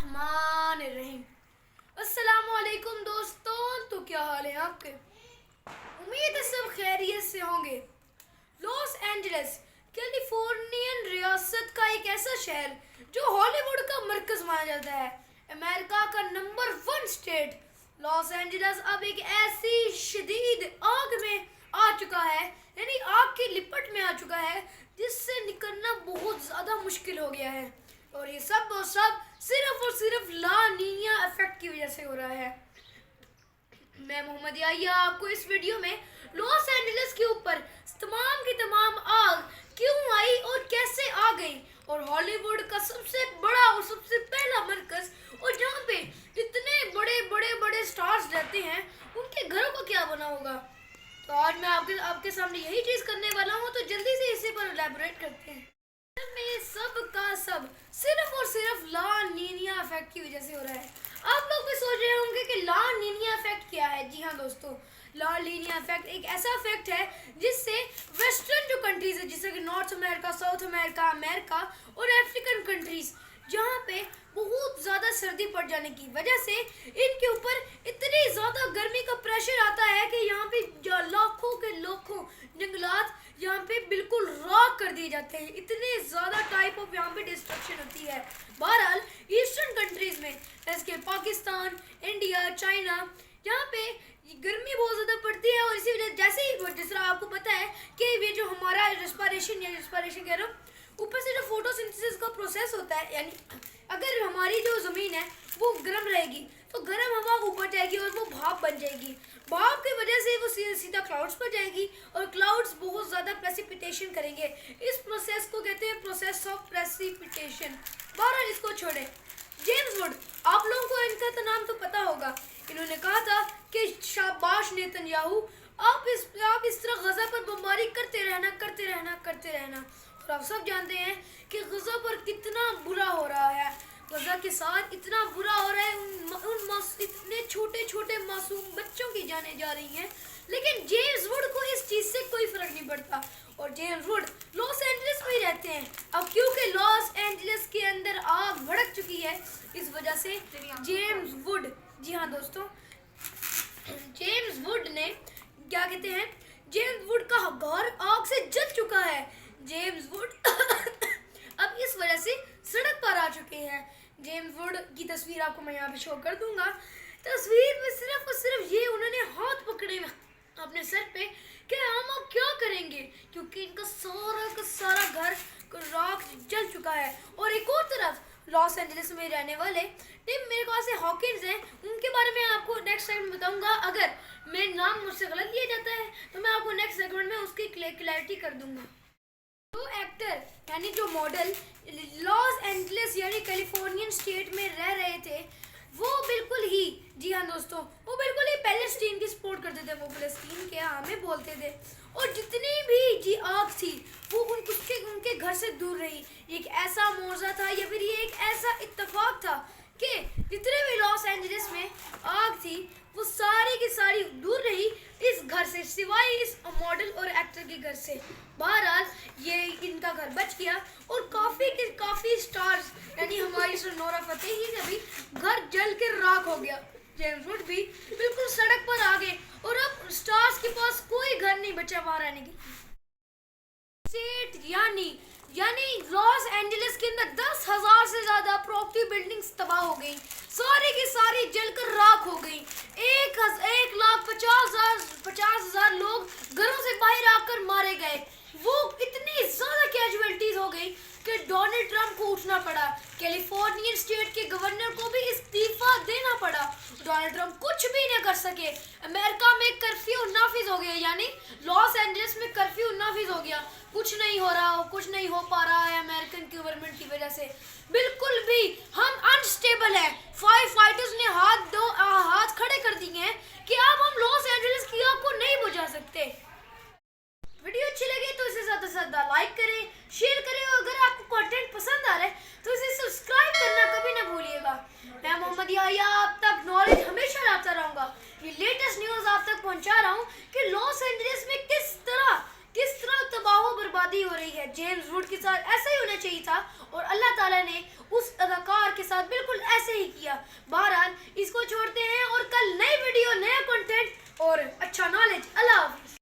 बिस्मिल्लाहिर्रहमानिर्रहीम। अस्सलामुअलैकुम दोस्तों, तो क्या हाल है आपके? उम्मीद है सब खैरियत से होंगे। लॉस एंजलिस कैलिफोर्नियन रियासत का एक ऐसा शहर जो हॉलीवुड का मरकज माना जाता है। अमेरिका का नंबर 1 स्टेट लॉस एंजलिस अब एक ऐसी शदीद आग में आ चुका है, यानी आग की लिपट में आ चुका है, जिससे निकलना बहुत ज़्यादा मुश्किल हो गया है। और ये सब और सब सिर्फ और सिर्फ ला नीनिया इफेक्ट की वजह से हो रहा है। मैं मोहम्मद याहिया आपको इस वीडियो में लॉस एंजलिस के ऊपर तमाम की तमाम आग क्यों आई और कैसे आ गई, और हॉलीवुड का सबसे बड़ा और सबसे पहला मरकज, और जहाँ पे इतने बड़े बड़े बड़े स्टार्स रहते हैं, उनके घरों का क्या बना होगा। तो आज मैं आपके सामने यही चीज़ करने वाला हूँ, तो जल्दी से इसी पर एलैबोरेट करते हैं। में सब का सब सिर्फ और सिर्फ ला नीनिया इफेक्ट की वजह से हो रहा है। आप लोग भी सोच रहे होंगे कि ला नीनिया इफेक्ट क्या है। जी हाँ दोस्तों, ला नीनिया इफेक्ट एक ऐसा इफेक्ट है जिससे वेस्टर्न जो कंट्रीज है, जैसे कि north America, south America, America और अफ्रीकन कंट्रीज, जहाँ पे बहुत ज़्यादा सर्दी पड़ जाने की वजह से इनके ऊपर इतनी ज़्यादा गर्मी का प्रेशर आता है कि यहाँ पे लाखों के लाखों जंगलात यहाँ पे बिल्कुल राख कर दिए जाते हैं। इतने ज़्यादा टाइप ऑफ यहाँ पे डिस्ट्रक्शन होती है। बहरहाल ईस्टर्न कंट्रीज़ में, जैसे कि पाकिस्तान, इंडिया, चाइना, यहाँ पे गर्मी बहुत ज़्यादा पड़ती है, और इसी वजह जैसे ही जिस तरह आपको पता है कि ये जो हमारा रेस्पिरेशन कह रहा हूँ, ऊपर से जो फोटोसिंथेसिस का प्रोसेस होता है, यानी अगर हमारी जो ज़मीन है वो गर्म रहेगी तो गर्म हवा ऊपर जाएगी और वो भाप बन जाएगी। भाप की वजह से वो सीधा क्लाउड्स पर जाएगी, और क्लाउड्स बहुत ज़्यादा प्रेसिपिटेशन करेंगे। इस प्रोसेस को कहते हैं प्रोसेस ऑफ प्रेसिपिटेशन। बहरहाल इसको छोड़ें। जेम्स वुड, आप लोगों को इनका तो नाम तो पता होगा। इन्होंने कहा था कि शाबाश नेतन्याहू, आप इस तरह गजा पर बमबारी करते रहना। और आप सब जानते हैं कि गजा पर कितना बुरा हो रहा है। गजा के साथ इतना बुरा हो रहा है, इतने छोटे छोटे मासूम बच्चों की जाने जा रही हैं, लेकिन जेम्स वुड को इस चीज़ से कोई फर्क नहीं पड़ता। और जेम्स वुड लॉस एंजलिस में ही रहते हैं। अब क्योंकि लॉस एंजलिस के अंदर आग भड़क चुकी है, इस वजह से जेम्स वुड, जी हाँ दोस्तों, जेम्स वुड ने क्या कहते हैं, जेम्स वुड का घर आग से जल चुका है। जेम्स वुड अब इस वजह से सड़क पर आ चुके हैं। जेम्स वुड की तस्वीर आपको मैं यहाँ पे शो कर दूंगा। तस्वीर में सिर्फ और सिर्फ ये उन्होंने हाथ पकड़े अपने सर पे कि हम अब क्या करेंगे, क्योंकि इनका सारा का सारा घर राख जल चुका है। और एक और तरफ लॉस एंजलिस में रहने वाले मेरे पास से हॉकिंस हैं, उनके बारे में आपको नेक्स्ट सेगमेंट में बताऊंगा। अगर मेरा नाम मुझसे गलत लिया जाता है तो मैं आपको नेक्स्ट सेगमेंट में उसकी क्लैरिटी कर दूंगा। जो एक्टर यानी जो मॉडल लॉस एंजलिस यानी कैलिफोर्नियन स्टेट में रह रहे थे, वो बिल्कुल ही, जी हाँ दोस्तों, वो बिल्कुल ही पैलेस्टीन की सपोर्ट करते थे। वो फलस्तीन के हमें बोलते थे, और जितनी भी जी आग थी वो उनके घर से दूर रही। एक ऐसा मौजा था, या फिर ये एक ऐसा इत्तेफाक था कि जितने भी लॉस एंजलिस में आग थी वो सारी की सारी दूर रही इस घर से, सिवाय इस मॉडल और एक्टर के घर से। बहरहाल ये इनका घर बच गया, और काफ़ी स्टार्स, यानी हमारी नोरा फतेही का भी घर जल के राख हो गया। जेम्स वुड भी बिल्कुल सड़क पर आ गए, और अब स्टार्स के पास कोई घर नहीं बचा वहाँ रहने के लिए। यानी लॉस एंजलिस के अंदर 10,000 से ज़्यादा प्रॉपर्टी बिल्डिंग्स तबाह हो गई, सारी की सारी जलकर राख हो गई। 1,50,000 लोग घरों से बाहर आकर मारे गए। वो इतनी ज़्यादा कैजुअलिटीज हो गई कि डोनाल्ड ट्रंप को उठना पड़ा। कैलिफोर्नियन स्टेट के गवर्नर को भी इस्तीफा देना पड़ा। डोनाल्ड ट्रंप कुछ भी नहीं कर सके। अमेरिका में कर्फ्यू नाफिज हो गया, यानी लॉस एंजलिस में कर्फ्यू नाफिज हो गया। कुछ नहीं हो पा रहा है अमेरिकन गवर्नमेंट की वजह से। बिल्कुल भी हम अनस्टेबल हैं। फाइव फाइटर्स ने हाथ खड़े कर दिए हैं कि अब हम लॉस एंजलिस की आग को नहीं बुझा सकते। वीडियो अच्छी लगे तो इसे ज़्यादा से ज़्यादा लाइक करें, शेयर करें, और अगर आपको कंटेंट पसंद आ रहा है तो इसे सब्सक्राइब करना कभी ना भूलिएगा। मैं मोहम्मद याहिया आप तक नॉलेज हमेशा लाता रहूँगा। ये लेटेस्ट न्यूज़ आप तक पहुँचा रहा हूँ कि लॉस एंजलिस में किस तरह तबाह बर्बादी हो रही है। जेम्स वुड के साथ ऐसा ही होना चाहिए था, और अल्लाह ताला ने उस अदाकार के साथ बिल्कुल ऐसा ऐसे ही किया। बहरहाल इसको छोड़ते हैं और कल नई वीडियो, नया कंटेंट और अच्छा नॉलेज